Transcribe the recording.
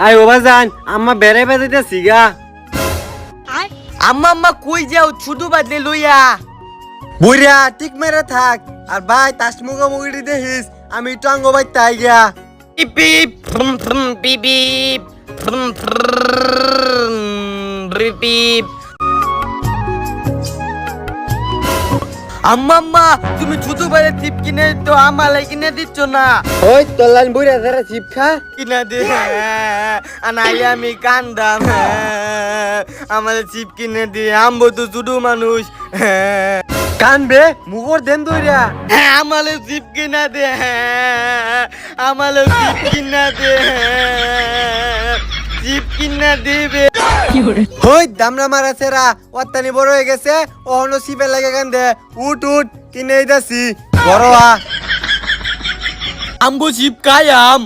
আয় ও বাজান আম্মা বেড়ে বেড়াইতেছি গা। আম্মা আম্মা কই যাও ছুটু বাদলে লইয়া বুড়া ঠিক মেরে থাক আর ভাই তাস মুগি দেখিস আমি টঙ্গ ভাই তাই গিয়া। আম্মা আম্মা তুমি ছুটু বাদে টিপ কিনে তো আমালে কিনে দিচ্ছ না। ওই তোলান বুড়া তারা চিপ খা কিনা দে আনাই আমি কান্দাম আমাদের চিপ কিনে দে আমবো তো ছুটু মানুষ কানবে মুগর দেন দইরা আমালে চিপ কিনা দে আমালে চিপ কিনা দে চিপ কিনা দেবে। হই দামরা মারা সেরা অত্যানি বড় হয়ে গেছে ওহনো সিপে লাগে কান্দে উঠ উঠ কিনে দিতাছি বড় আমবো চিপ খাই আম